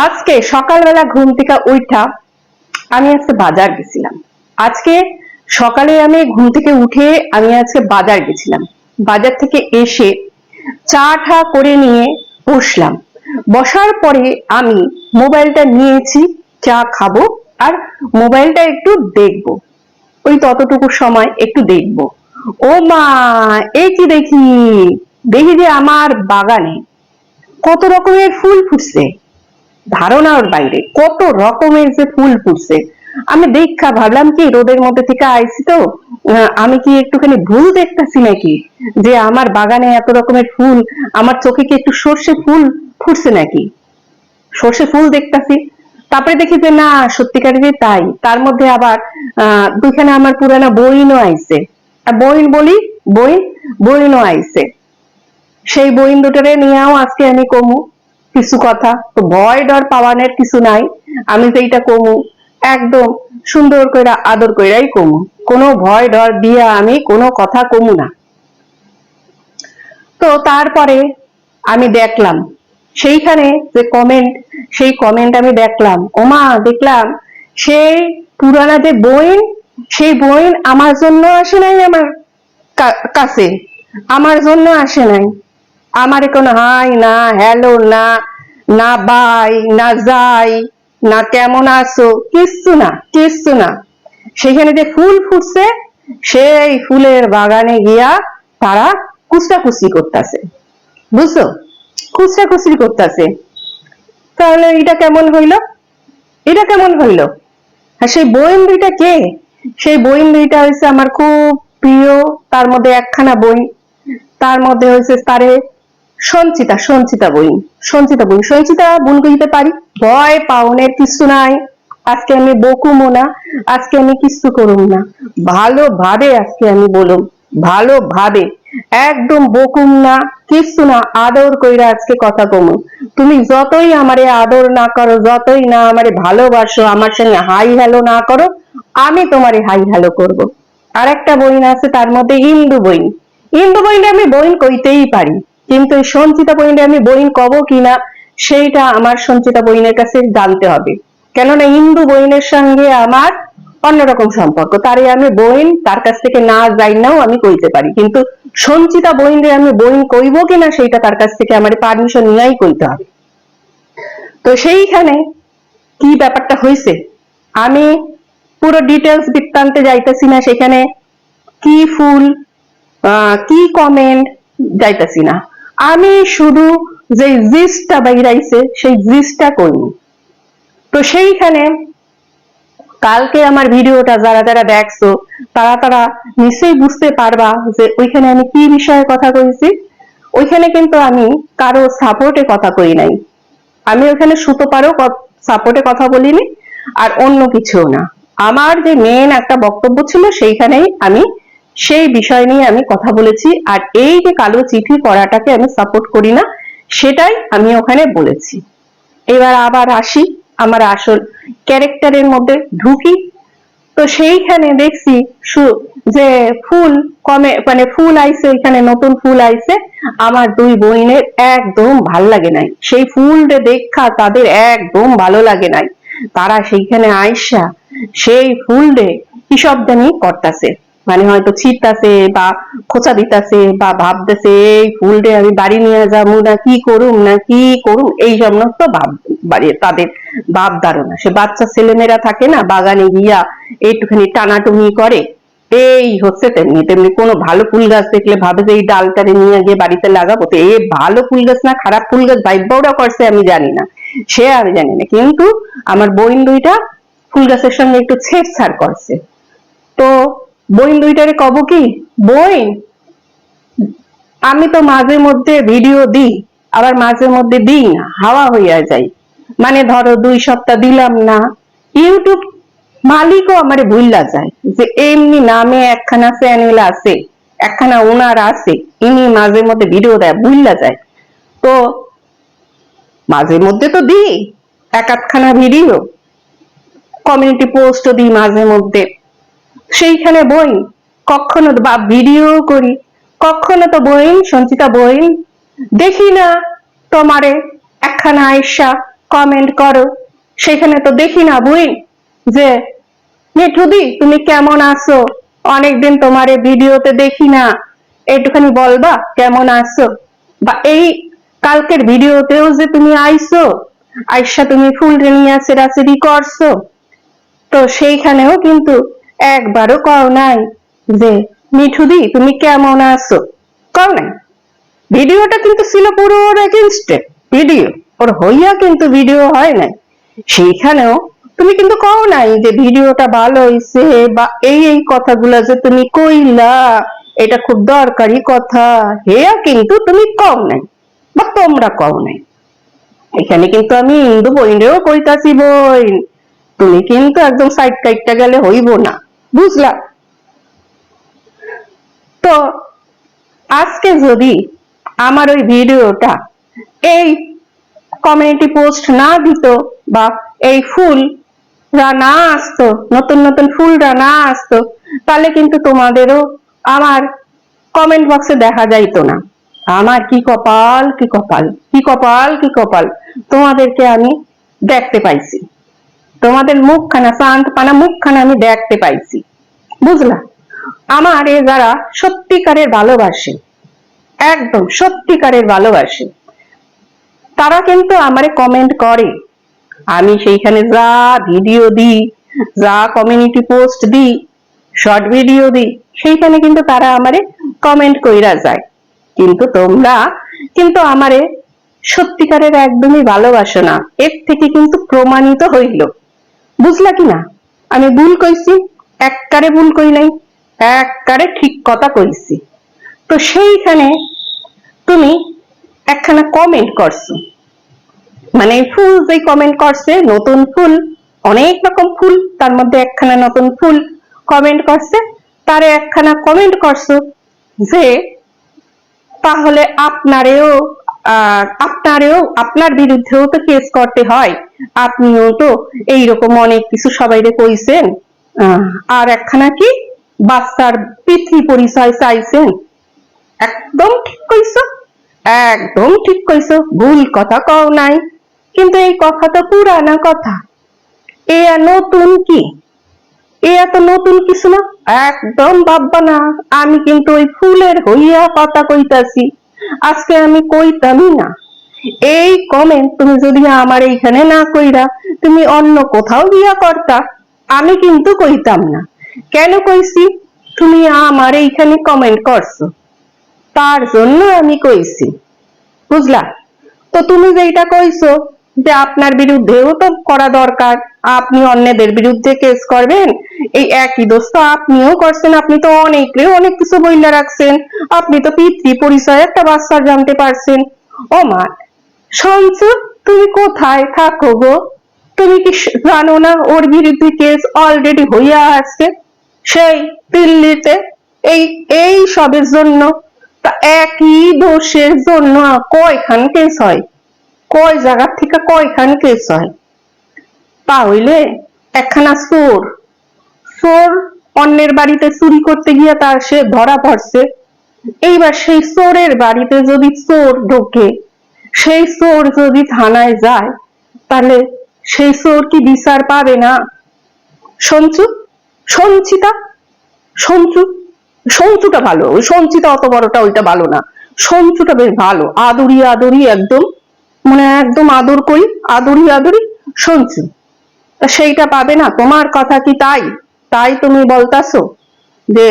আজকে সকালবেলা ঘুম থেকে উঠা আমি আজকে বাজার গেছিলাম। আজকে সকালে আমি ঘুম থেকে উঠে আমি আজকে বাজার গেছিলাম। বাজার থেকে এসে চা ঠা করে নিয়ে বসলাম। বসার পরে আমি মোবাইলটা নিয়েছি, চা খাবো আর মোবাইলটা একটু দেখবো। ওই ততটুকু সময় একটু দেখবো। ও মা, এই কি দেখি, দেখি যে আমার বাগানে কত রকমের ফুল ফুটছে, ধারণার বাইরে কত রকমের যে ফুল ফুটছে। আমি দেখা ভাবলাম কি রোদের মধ্যে থেকে আইছি তো, আমি কি একটুখানি ভুল দেখতেছি নাকি, যে আমার বাগানে এত রকমের ফুল, আমার চোখে কি একটু সর্ষে ফুল ফুটছে নাকি, সর্ষে ফুল দেখতাছি। তারপরে দেখি যে না, সত্যিকারেরই তাই। তার মধ্যে আবার দুখানে আমার পুরানা বইনও আইছে। আর বইন বলি, বইনও আইছে। সেই বইন দুটারে নিয়েও আজকে আমি কমু কিছু কথা। তো ভয় ডর পাওয়ানোর কিছু নাই, আমি যেইটা কমু একদম সুন্দর করে আদর কইরাই কমু। কোনো ভয় ডর দিয়া আমি কোনো কথা কমু না। তো তারপরে আমি দেখলাম সেইখানে যে কমেন্ট, সেই কমেন্ট আমি দেখলাম। ওমা, দেখলাম সেই পুরানা যে বইন, সেই বইন আমার জন্য আসে নাই, আমার কাছে আমার জন্য আসে নাই। আমার কোনো হাই না, হ্যালো না, না বাই, না যাই, না কেমন আছো, কিচ্ছু না, কিচ্ছু না। সেখানে যে ফুল ফুটছে, সেই ফুলের বাগানে গিয়া তারা কুচাকুচি করতেছে, বুঝছো, কুচাকুচি করতেছে। তাহলে এটা কেমন হইল, এটা কেমন হইল? আর সেই বইন দুইটা কে? সেই বইন দুইটা হয়েছে আমার খুব প্রিয়। তার মধ্যে একখানা বই, তার মধ্যে হয়েছে তারে সঞ্চিতা, সঞ্চিতা বোন কইতে পারি। ভয় পাওনের কিছু নাই। আজকে আমি বকুমো না, আজকে আমি কিছু করুম না, ভালোভাবে আজকে আমি বলুম, ভালোভাবে একদম বকুম না, কিছু না, আদর কইরা আজকে কথা কমু। তুমি যতই আমারে আদর না করো, যতই না আমারে ভালোবাসো, আমার সঙ্গে হাই হ্যালো না করো, আমি তোমারে হাই হ্যালো করব। আর একটা বইন আছে, তার মধ্যে হিন্দু বইন। হিন্দু বইনে আমি বইন কইতেই পারি, কিন্তু এই সঞ্চিতা বইনে আমি বইন কব কিনা সেইটা আমার সঞ্চিতা বইনের কাছে জানতে হবে। কেননা হিন্দু বইনের সঙ্গে আমার অন্যরকম সম্পর্ক। তারে আমি বইন তার কাছ থেকে না যাই নাও আমি কইতে পারি, কিন্তু সঞ্চিতা বইনে আমি বইন কইব কিনা সেইটা তার কাছ থেকে আমার পারমিশন নিয়েই কইতে হবে। তো সেইখানে কি ব্যাপারটা হয়েছে আমি পুরো ডিটেলস বৃত্তান্তে যাইতেছি না। সেখানে কি ফুল, কি কমেন্ট, যাইতেছি না। আমি শুধু যে জিস্টটা বাইরাইছে সেই জিস্টটা কইনি। তো সেইখানে কালকে আমার ভিডিওটা যারা যারা দেখছো তারা নিশ্চয়ই বুঝতে পারবা যে ওইখানে আমি কি বিষয়ে কথা কইছি। ওইখানে কিন্তু আমি কারো সাপোর্টে কথা কই নাই, আমি ওখানে সুতোপারও সাপোর্টে কথা বলিনি, আর অন্য কিছু না। আমার যে মেন একটা বক্তব্য ছিল সেইখানেই আমি সেই বিষয় নিয়ে আমি কথা বলেছি। আর এই যে কালো চিঠি পড়াটাকে আমি সাপোর্ট করি না, সেটাই আমি ওখানে বলেছি। এবার আবার আসি আমার আসল ক্যারেক্টারের মধ্যে ঢুকি। তো সেইখানে দেখছি যে ফুল কমে, মানে ফুল আইছে, ওইখানে নতুন ফুল আইছে। আমার দুই বোনের একদম ভাল লাগে নাই, সেই ফুলটা দেখা তাদের একদম ভালো লাগে নাই। তারা সেইখানে আইসা সেই ফুলরে কি শব্দানি করতেছে, মানে হয়তো ছিটতাছে বা খোঁচা দিতেছে বা ভাবতেছে এই ফুলরে আমি বাড়ি নিয়ে যাবো না কি করুম, না কি করুম, এই সমস্ত ভাব বাড়িয়ে তাদের ভাব ধারণা। সে বাচ্চা ছেলেমেয়েরা থাকে না, বাগানে গিয়া একটুখানি টানাটুনি করে, এই হচ্ছে তেমনি তেমনি কোনো ভালো ফুল গাছ দেখলে ভাবে যে এই ডালটারে নিয়ে গিয়ে বাড়িতে লাগাবো। তো এই ভালো ফুল গাছ না খারাপ ফুল গাছ ভাইবাওরা করছে আমি জানি না, সে আমি জানি না, কিন্তু আমার বোন দুইটা ফুল গাছের সঙ্গে একটু ছেড়ছাড় করছে। তো বোন দুইটারে কব কি, বোন আমি তো মাঝে মধ্যে ভিডিও দিই, আবার মাঝে মধ্যে দিই না, হাওয়া হইয়া যায়। মানে ধরো 2 সপ্তাহ দিলাম না, ইউটিউব মালিকও আমারে ভুললা যায় যে এমনি নামে একখানা চ্যানেল আছে, একখানা ওনার আছে, ইনি মাঝে মধ্যে ভিডিও দেয়, ভুললা যায়। তো মাঝে মধ্যে তো দিই এক আধখানা ভিডিও, কমিউনিটি পোস্টও দিই মাঝে মধ্যে। সেইখানে বই কখনো বা ভিডিও করি, কখনো তো বই সঞ্চিতা বই দেখি না তোমারে একখানা আয়সা কমেন্ট করো, সেখানে তো দেখি না বুই যে মিঠুদি তুমি কেমন আছো, অনেকদিন তোমার ভিডিওতে দেখি না, একটুখানি বলবা কেমন আছো। বা এই কালকের ভিডিওতেও যে তুমি আইছো, আইসা তুমি ফুল নিয়ে চেরাচেরি করছো, তো সেইখানেও কিন্তু একবারও কও নাই যে মিঠুদি তুমি কেমন আছো, কও নাই। ভিডিওটা কিন্তু ছিল পুরো ওর এগেইনস্টে ভিডিও, ওর হইয়া কিন্তু ভিডিও হয় নাই। সেইখানেও তুমি কিন্তু কও নাই যে ভিডিওটা ভালো হইছে, বা এই এই কথাগুলো যে তুমি কইলা এটা খুব দরকারি কথা, হেয়া কিন্তু তুমি কও নাই, বা তোমরা কও নাই। এখানে কিন্তু আমি হিন্দু বইনেও কইতাছি, বই তুমি কিন্তু একদম সাইড কাইটটা গেলে হইব না, বুঝলা। তো আজকে যদি আমার ওই ভিডিওটা এই কমিউনিটি পোস্ট না দিত, বা এই ফুলরা না আসতো, নতুন নতুন ফুলরা না আসতো, তাহলে কিন্তু তোমাদেরও আমার কমেন্ট বক্সে দেখা যাইতো না। আমার কি কপাল, কি কপাল, কি কপাল, কি কপাল, তোমাদেরকে আমি দেখতে পাইছি, তোমাদের মুখখানা, শান্ত পানা মুখখানা আমি দেখতে পাইছি, বুঝলা। আমার এ যারা সত্যিকারের ভালোবাসে, একদম সত্যিকারের ভালোবাসে, তারা কিন্তু আমারে কমেন্ট করে। আমি সেইখানে যা ভিডিও দিই, যা কমিউনিটি পোস্ট দিই, শর্ট ভিডিও দিই, সেইখানে কিন্তু তারা আমারে কমেন্ট কইরা যায়। কিন্তু তোমরা কিন্তু আমারে সত্যিকারের একদমই ভালোবাসো না, এর থেকে কিন্তু প্রমাণিত হইল, বুঝলা কিনা। আমি ভুল কইছি, এককারে ভুল কই নাই, এককারে ঠিক কথা কইছি। তো সেইখানে তুমি একখানা কমেন্ট করছো, মানে ফুল যে কমেন্ট করছে, নতুন ফুল, অনেক রকম ফুল, তার মধ্যে একখানা নতুন ফুল কমেন্ট করছে, তারে একখানা কমেন্ট করছো যে তাহলে আপনারেও আপনার বিরুদ্ধেও তো কেস করতে হয়, আপনিও তো এইরকম অনেক কিছু সবাইরে কইছেন, আর একখানা কি বাচ্চার পিতৃ পরিচয় চাইছেন। একদম ঠিক কইছো, একদম ঠিক কইছো, ভুল কথা কও নাই। কিন্তু এই কথা তো পুরানা কথা, এ নতুন কি, এ এত নতুন কিছু না, একদম ভাববা না। আমি কিন্তু ওই ফুলের হইয়া কথা কইতাছি, আজকে আমি কইতামই না। এই কমেন্ট তুমি যদি আমার এইখানে না কইরা তুমি অন্য কোথাও গিয়া করতা, আমি কিন্তু কইতাম না। কেন কইছি, তুমি আমার এইখানে কমেন্ট করছো, তার জন্য আমি কইছি, বুঝলা। তো তুমি যেটা কইছো যে আপনার বিরুদ্ধেও তো করা দরকার, আপনি অন্যদের বিরুদ্ধে কেস করবেন, এই একই দোষ তো আপনিও করছেন, আপনি তো অনেক কিছু বইলা রাখছেন, আপনি তো পিতৃ পরিচয় একটা বাচ্চার জানতে পারছেন। ও মা সঞ্চু, তুমি কোথায় থাকো গো, তুমি কি জানো না ওর বিরুদ্ধে কেস অলরেডি হইয়া আসছে সেই দিল্লিতে, এই এই সবের জন্য। তা একই দোষের জন্য কয়খান কেস হয়, কয় জায়গা থেকে কয়খান কেস হয়। তাহলে একখানা চোর, চোর অন্যের বাড়িতে চুরি করতে গিয়ে তার সে ধরা পড়ছে, এইবার সেই চোরের বাড়িতে যদি চোর ঢোকে, সেই চোর যদি থানায় যায়, তাহলে সেই চোর কি বিচার পাবে না। সঞ্চু, সঞ্চিতা, সঞ্চু, সঞ্চুটা ভালো, সঞ্চিতা অত বড়টা ওইটা ভালো না, সঞ্চুটা বেশ ভালো, আদুরি আদুরি একদম, মানে একদম আদর করি, আদুরি আদুরি সঞ্চু। তা সেইটা পাবে না, তোমার কথা কি তাই, তাই তুমি বলতাছো যে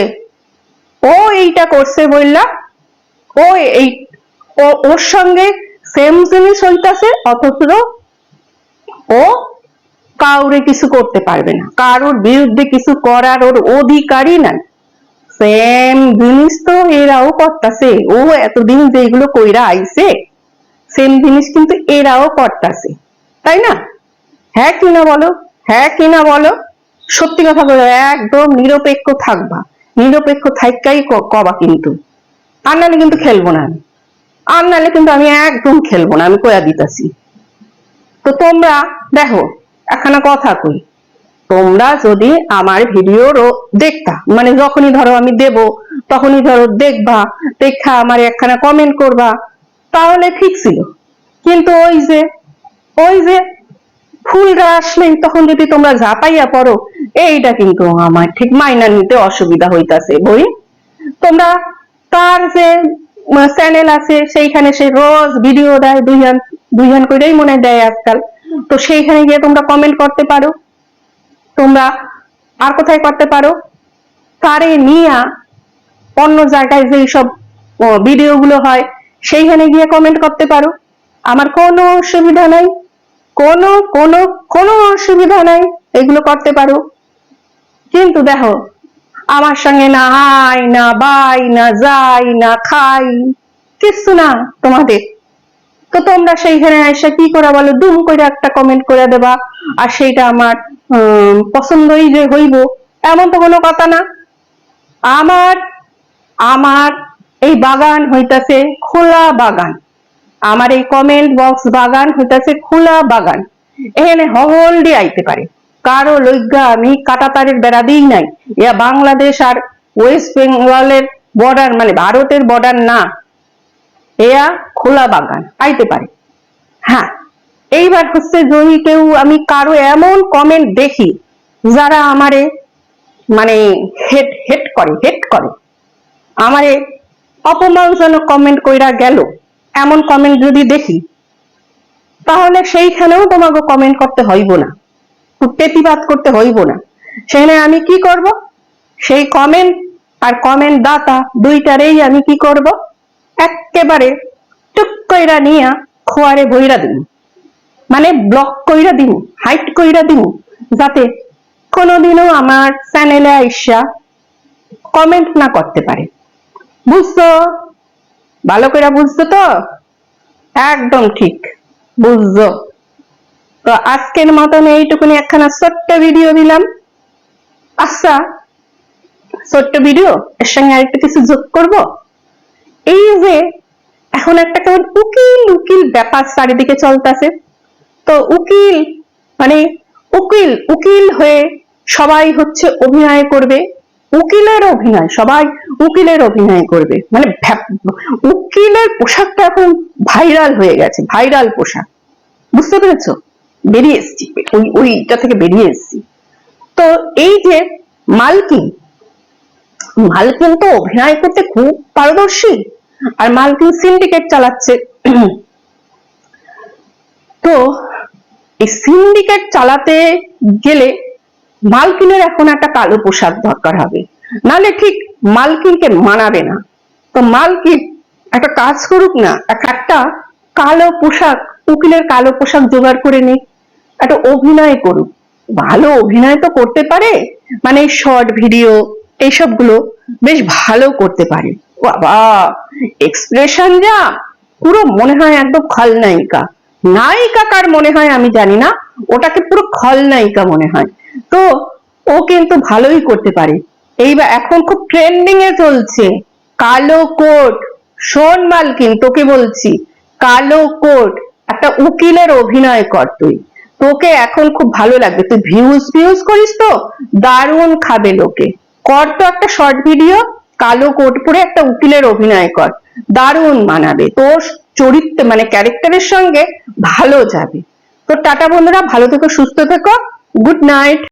ও এইটা করছে বললা, ও এই ওর সঙ্গে সেম জিনিস হইতাছে, অথচ ও কাউরে কিছু করতে পারবে না, কারোর বিরুদ্ধে কিছু করার ওর অধিকারই নাই। সেম জিনিস তো এরাও করতেছে, ও এতদিন যেগুলো কইরা আইছে সেম জিনিস কিন্তু এরাও করতেছে, তাই না। হ্যাঁ কিনা বলো, হ্যাঁ কিনা বলো, সত্যি কথা বলো, একদম নিরপেক্ষ থাকবা, নিরপেক্ষ থাকাই কবা কিন্তু, আর নাহলে কিন্তু খেলবো না আমি, আর নাহলে কিন্তু আমি একদম খেলবো না, আমি কয়া দিতেছি। তো তোমরা দেখো, একখানা কথা কই, তোমরা যদি আমার ভিডিও দেখতা, মানে যখনই ধরো আমি দেব তখনই ধরো দেখবা, দেখা আমার একখানা কমেন্ট করবা, তাহলে ঠিক ছিল। কিন্তু ওই যে ওই যে ফুলরা আসলেই তখন যদি তোমরা ঝাঁপাইয়া পড়ো, এইটা কিন্তু আমার ঠিক মাইনা নিতে অসুবিধা হইতাছে বই। তোমরা তার যে চ্যানেল আছে সেইখানে সে রোজ ভিডিও দেয়, দুইহান করেই মনে হয় দেয় আজকাল, তো সেইখানে গিয়ে তোমরা কমেন্ট করতে পারো। তোমরা আর কোথায় করতে পারো, তারে নিয়া অন্য জায়গায় যে সব ভিডিও গুলো হয় সেইখানে গিয়ে কমেন্ট করতে পারো। আমার কোনো অসুবিধা নাই, কোনো কোনো কোনো অসুবিধা নাই, এগুলো করতে পারো। কিন্তু দেখো, আমার সঙ্গে না আই না বাই না যাই না খাই, কিছু না তোমাদের। তো তোমরা সেইখানে এসে কি করে বলো, দুম করে একটা কমেন্ট করে দেবা, আর সেইটা আমার পছন্দই যে হইব এমন তো কোনো কথা না। আমার আমার এই বাগান হইতাছে খোলা বাগান, আমার এই কমেন্ট বক্স বাগান হইতাছে খোলা বাগান। এখানে হল দিয়ে আইতে পারে, কারো লজ্ঞা আমি কাঁটাতারের বেড়া দিই নাই। ইয়া বাংলাদেশ আর ওয়েস্ট বেঙ্গলের বর্ডার, মানে ভারতের বর্ডার না, এয়া খোলা বাগান, আইতে পারে। হ্যাঁ, এইবার হচ্ছে যদি কেউ, আমি কারো এমন কমেন্ট দেখি যারা আমারে মানে হেট করে আমারে অপমানজনক কমেন্ট কইরা গেল, এমন কমেন্ট যদি দেখি, তাহলে সেইখানেও তোমাকে কমেন্ট করতে হইব না, প্রতিবাদ করতে হইব না। সেখানে আমি কি করব, সেই কমেন্ট আর কমেন্ট দাতা দুইটারেই আমি কি করব, একেবারে টুক কইরা নিয়া খোয়ারে বইরা দিন, মানে ব্লক কইরা দিন, হাইট কইরা দিন, যাতে কোনোদিনও আমার চ্যানেলে আইসা কমেন্ট না করতে পারে। বুঝছো? ভালো করে বুঝছো তো? একদম ঠিক বুঝছো। তো আজকের মতন এইটুকুনি একখানা ছোট্ট ভিডিও দিলাম। আচ্ছা, ছোট্ট ভিডিও এর সঙ্গে আরেকটা কিছু যোগ করব। এই যে এখন একটা কেমন উকিল উকিল ব্যাপার চারিদিকে চলতেছে, তো উকিল মানে উকিল উকিল হয়ে সবাই হচ্ছে অভিনয় করবে, উকিলের অভিনয়, সবাই উকিলের অভিনয় করবে, মানে উকিলের পোশাকটা এখন ভাইরাল হয়ে গেছে, ভাইরাল পোশাক। বুঝতে পেরেছো? বেরিয়ে এসছি, ওইটা থেকে বেরিয়ে এসছি। তো এই যে মালকিন মালকিন তো অভিনয় করতে খুব পারদর্শী, আর মালকিন সিন্ডিকেট চালাচ্ছে। তো এই সিন্ডিকেট চালাতে গেলে মালকিনের এখন একটা কালো পোশাক দরকার হবে, নালে ঠিক মালকিনকে মানাবে না। তো মালকিন একটা কাজ করুক না, একটা কালো পোশাক, উকিলের কালো পোশাক জোগাড় করে নিক, একটা অভিনয় করুক। ভালো অভিনয় তো করতে পারে, মানে শর্ট ভিডিও এইসব গুলো বেশ ভালো করতে পারে। বাবা, এক্সপ্রেশন যা, পুরো মনে হয় একদম খলনায়িকা। নায়িকা কার মনে হয় আমি জানি না, ওটাকে পুরো খলনায়িকা মনে হয়। তো ও কিন্তু ভালোই করতে পারে। এইবার এখন খুব ট্রেন্ডিং এ চলছে কালো কোট। শোন মালকিন, তোকে বলছি, কালো কোট একটা উকিলের অভিনয় কর তুই, তোকে এখন খুব ভালো লাগবে। তুই ভিউজ করিস তো, দারুণ খাবে লোকে। কর তো একটা শর্ট ভিডিও, কালো কোট পরে একটা উকিলের অভিনয় কর, দারুণ মানাবে তোর চরিত্র, মানে ক্যারেক্টারের সঙ্গে ভালো যাবে। তো টাটা বন্ধুরা, ভালো থেকো, সুস্থ থেকো, গুড নাইট।